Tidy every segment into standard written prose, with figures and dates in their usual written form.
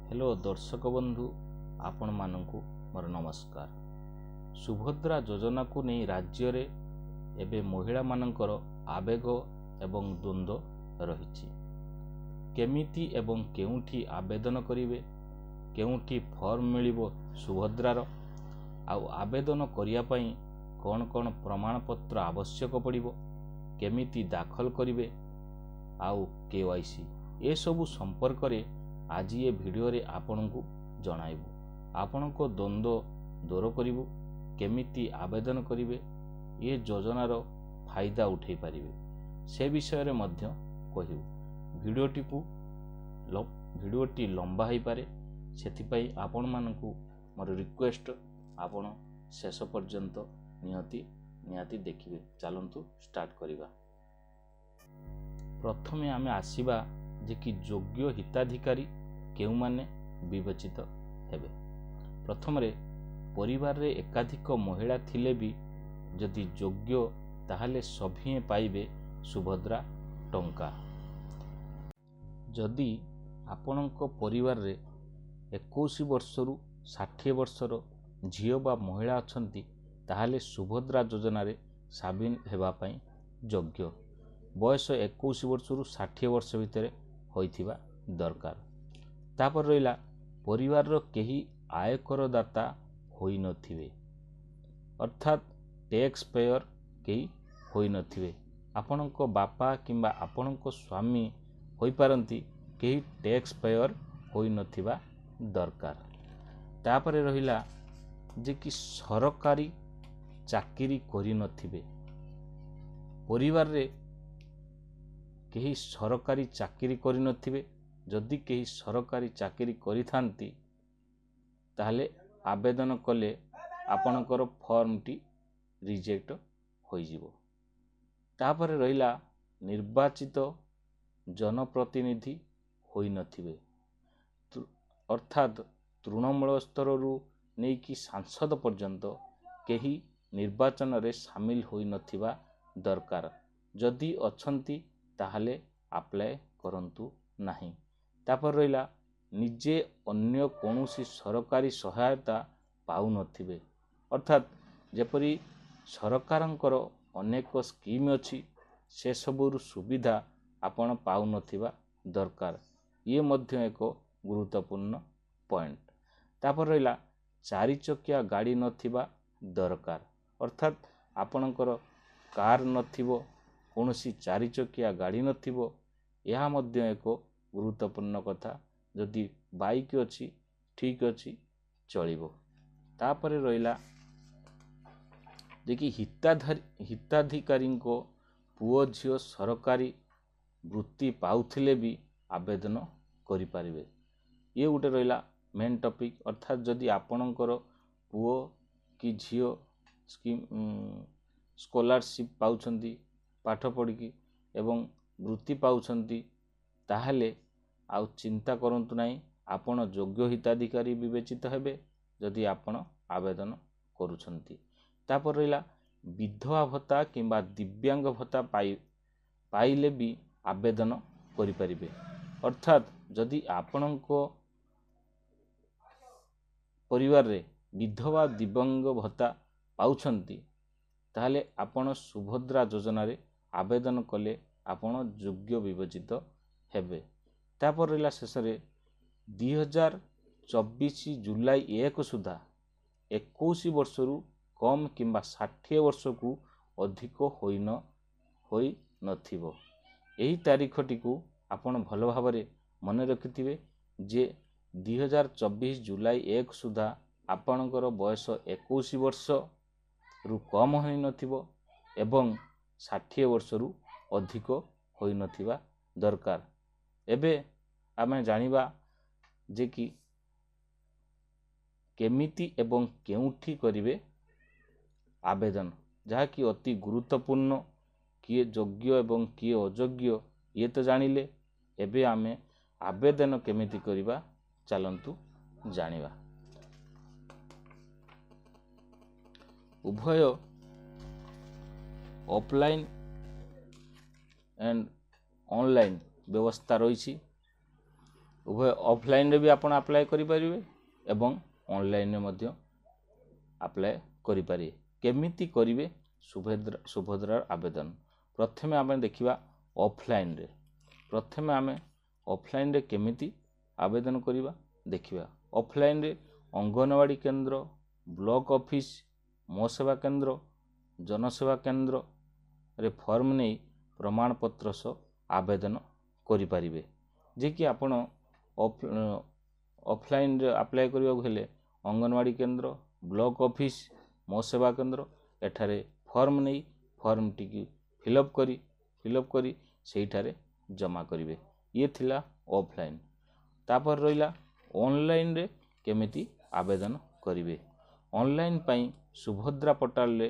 Hello दर्शक बंधु आपण मानकु मोर नमस्कार। सुभद्रा योजना को नहीं राज्य रे एबे महिला मानकर आवेग एवं द्वंद्व रही। केमिति एवं केउठी आवेदन करिवे, केउठी फॉर्म मिलिबो सुभद्रार, आउ आवेदन करिया पई कौन कौन प्रमाण पत्र आवश्यक पड़िबो, केमिति दाखल करिवे, आउ केवाईसी ए सबु संपर्क रे आज ये वीडियो रे आपन को जणाइबु। आपन को द्वंद्व दूर करिबु, केमिति आवेदन करिवे, ये योजनार फायदा उठै पारिबे से विषय रे मध्य कहिबु। वीडियोटी लंबा हो पारे, सेथिपाई आपण मानकु मोर रिक्वेस्ट आपण शेष पर्यंत निहाती देखिबे। चलंतु स्टार्ट करिबा। प्रथमे आमे आसीबा जे कि योग्य हिताधिकारी केउ माने विवेचित हेबे। प्रथम रे परिवार रे एकाधिक महिला थिले भी जदि योग्य ताहले सभी पाइबे सुभद्रा टंका। जदि आपणक परिवार रे 21 वर्षरु 60 वर्षर झियो बा महिला अछंती ताहले सुभद्रा योजना रे साबिन हेबा पई योग्य। बयस 21 वर्षरु 60 वर्ष भितर होइथिबा दरकार। तापर रहिला परिवार रो केही आयकर दाता होई नथिबे, अर्थात टैक्स पेयर केही होई नथिबे। आपणक बापा किंबा आपणक स्वामी होई पारंती, केही टैक्स पेयर होई नथिबा दरकार। तापर रहिला जे कि सरकारी चाकरी करि नथिबे। परिवार रे केही सरकारी चाकरी करि नथिबे। जदि केही सरकारी चाकरी करिथांती ताहले आवेदन कले आपणकर फॉर्म टी रिजेक्ट होई जिवो। तापर रहिला निर्वाचित जनप्रतिनिधि होई नथिबे, अर्थात तृणमूल स्तर रु नहीं कि सांसद पर्यंत केही निर्वाचन रे शामिल होई नथिबा दरकार। जदि अछंती ताहले अप्लाई करंतु नाही। तापर रहिला निजे अन्य कौनसी सरकारी सहायता पाउ नथिबे, अर्थात जेपरी सरकारंकर अनेक स्कीम अछि से सबुरु सुविधा आपण पाउ नथिबा दरकार। ये मध्य एक गुरुत्वपूर्ण पॉइंट। तापर रहिला 4 चकिया गाड़ी नथिबा दरकार, अर्थात आपणकर कार नथिबो, कौनसी 4 चकिया गाड़ी नथिबो, यह मध्य एक गुरुत्वपूर्ण कथा। जदि बाइक अछि ठीक अछि चलिबो। तापर रहिला देखि हिताधिकारी को पुओ झियो सरकारी वृत्ति पाउथिले भी आवेदन करि पारिबे। ये उठे रहिला मेन टॉपिक, अर्थात जदि आपणकर पुओ कि झियो स्कीम स्कॉलरशिप पाउछंती पाठ पढ़ी एवं वृत्ति पाउछंती ताहले आउ चिंता करंतु नाही, आपण योग्य हिताधिकारी विवेचित हेबे जदि आपण आवेदन करूछंती। तापर रहिला विधवा भत्ता किंबा दिव्यांग भत्ता पाइले भी आवेदन करि परिबे। अर्थात जदि आपणको परिवार रे विधवा दिव्यांग भत्ता पाउछंती ताहले आपण सुभद्रा योजना रे आवेदन कले आपण योग्य विवेचित हेबे। तापर रहिला शेष रे 2024 जुलाई 1 सुधा 21 वर्षरु कम किंबा 60 वर्ष को अधिक होई नथिबो। एही तारीखटी को आपण भल भाबरे मन रखिथिबे जे 2024 जुलाई 1 सुधा आपणकर बयस 21 वर्ष रु कम होई नथिबो एवं 60 वर्ष रु अधिक होई नथिबा दरकार। एबे आमे जानिबा जे कि केमिति एवं केउठी करिवे आवेदन, जहा कि अति गुरुत्वपूर्ण। किए योग्य एवं किए अयोग्य ये तो जानिले। एबे आमे आवेदन केमिति करिबा चलंतु जानिबा। उभय ऑफलाइन एंड ऑनलाइन व्यवस्था रही। उभय ऑफलाइन रे भी आपण अप्लाई करि परिबे एवं ऑनलाइन रे मध्य अप्लाई करि पारे। केमिति करिवे सुभद्रा आवेदन? प्रथमे आमे देखिबा ऑफलाइन रे। प्रथमे आमे ऑफलाइन रे केमिति आवेदन करिबा देखिबा। ऑफलाइन रे अंगनवाड़ी केंद्र, ब्लॉक ऑफिस, मो सेवा केंद्र, जनसेवा केंद्र रे फॉर्म नहीं प्रमाण पत्र सह आवेदन करि परिबे। जे कि आपण ऑफलाइन रे अप्लाई करियो हेले अंगनवाड़ी केंद्र, ब्लॉक ऑफिस, मो सेवा केंद्र एठारे फॉर्म नहीं फॉर्म टी फिलअप करी सेठारे जमा करिवे। ये थिला ऑफलाइन। तापर रहिला ऑनलाइन रे केमिति आवेदन करिवे। ऑनलाइन पई सुभद्रा पोर्टल रे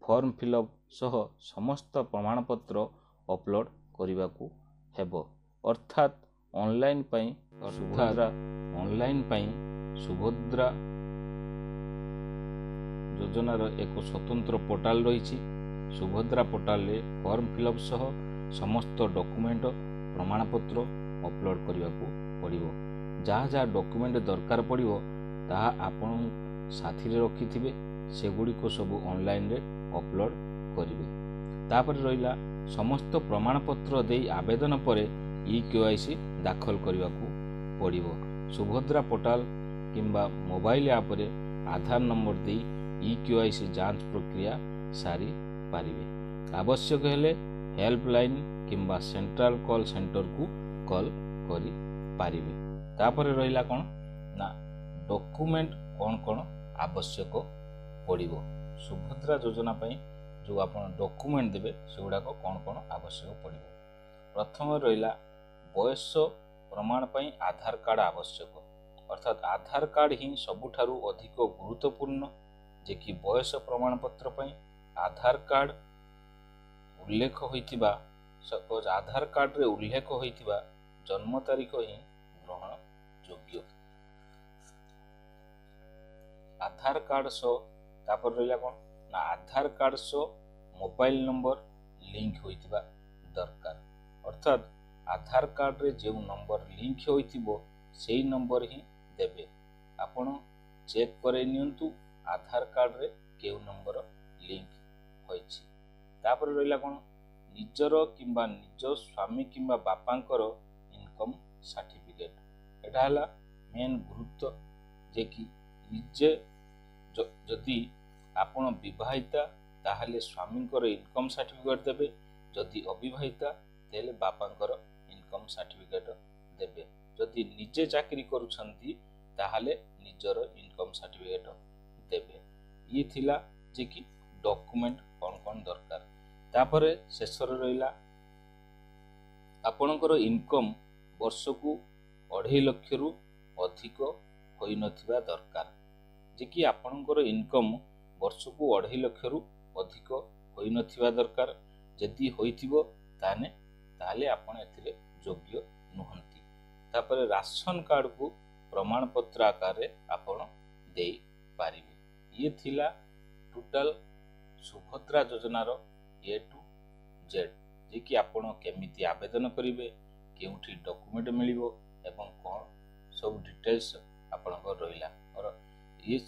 फॉर्म फिलअप सह समस्त प्रमाणपत्र अपलोड करने हेबो। अर्थात ऑनलाइन सुभद्रा योजनार एक स्वतंत्र पोर्टाल रही। सुभद्रा पोर्टाल रे फॉर्म फिलअप सह समस्त डॉक्यूमेंट प्रमाणपत्र अपलोड करने पड़िबो। जहाँ जहाँ डॉक्यूमेंट दरकार पड़िबो ताहा आपण साथी रे रखिथिबे, सेगुडी को सब ऑनलाइन रे अपलोड करिवे। तापर रहिला समस्त प्रमाणपत्र देई आवेदन परे ई-केवाईसी दाखल करने पड़िबो। सुभद्रा पोर्टाल किंबा मोबाइल ऐप रे आधार नंबर देई ई-केवाईसी जांच प्रक्रिया सारी पारिबे। आवश्यक हेले हेल्पलाइन किंबा सेंट्रल कॉल सेंटर को कॉल करि पारिबे। तापर रहिला कोन ना डॉक्यूमेंट कोन आवश्यक पड़िबो। सुभद्रा योजना पई जो आपण डॉक्यूमेंट देबे सेगुडा को कोन आवश्यक पड़िबो। प्रथम रहिला बयस प्रमाण पई आधार कार्ड आवश्यक। अर्थात आधार कार्ड ही सबुठारु अधिक गुरुत्वपूर्ण, जे कि बयस प्रमाण पत्र पई आधार कार्ड उल्लेख होइतिबा आधार कार्ड रे उल्लेख होइतिबा जन्म तारीख ही ग्रहण योग्य। आधार कार्ड सो तापर रहिला कोन ना आधार कार्ड सो मोबाइल नंबर लिंक होइतिबा दरकार। अर्थात आधार कार्ड रे जो नंबर लिंक होइतिबो सेही नंबर ही देबे। आपण चेक करे नियंतु आधार कार्ड रे केउ नंबर लिंक होइछि। तापर रहिला कोन निजर किंबा निज स्वामी किंबा बापांकर इनकम सर्टिफिकेट। एटा हला मेन गुरुत्व, जे कि निजे जदि आपण विवाहिता ताहले स्वामींकर इनकम सर्टिफिकेट देबे, जदि अविवाहिता तेले बापांकर इनकम सर्टिफिकेट देबे। जदि निजे चाकरी करूछंती ताहले निजर इनकम सर्टिफिकेट देबे। ये थिला जे कि डॉक्यूमेंट कोन दरकार। तापरे शेषर रहिला आपणकर इनकम वर्ष को 2.5 लाख रु अधिक होई नथिबा दरकार। जे कि आपणकर इनकम वर्ष को 2.5 लाख रु अधिक होई नथिबा दरकार। जदि होइथिबो ताले आपण एथिरे योग्य नुहंती। तापरे राशन कार्ड को प्रमाण पत्र आकार रे आपण देई पारिबे। ये थिला टोटल सुभद्रा योजनार ए टू जेड, जे कि आपण केमिति आवेदन करिवे, केउठी डॉक्यूमेंट मिलिबो एवं कोन सब डिटेल्स आपणकर रहिला। और ये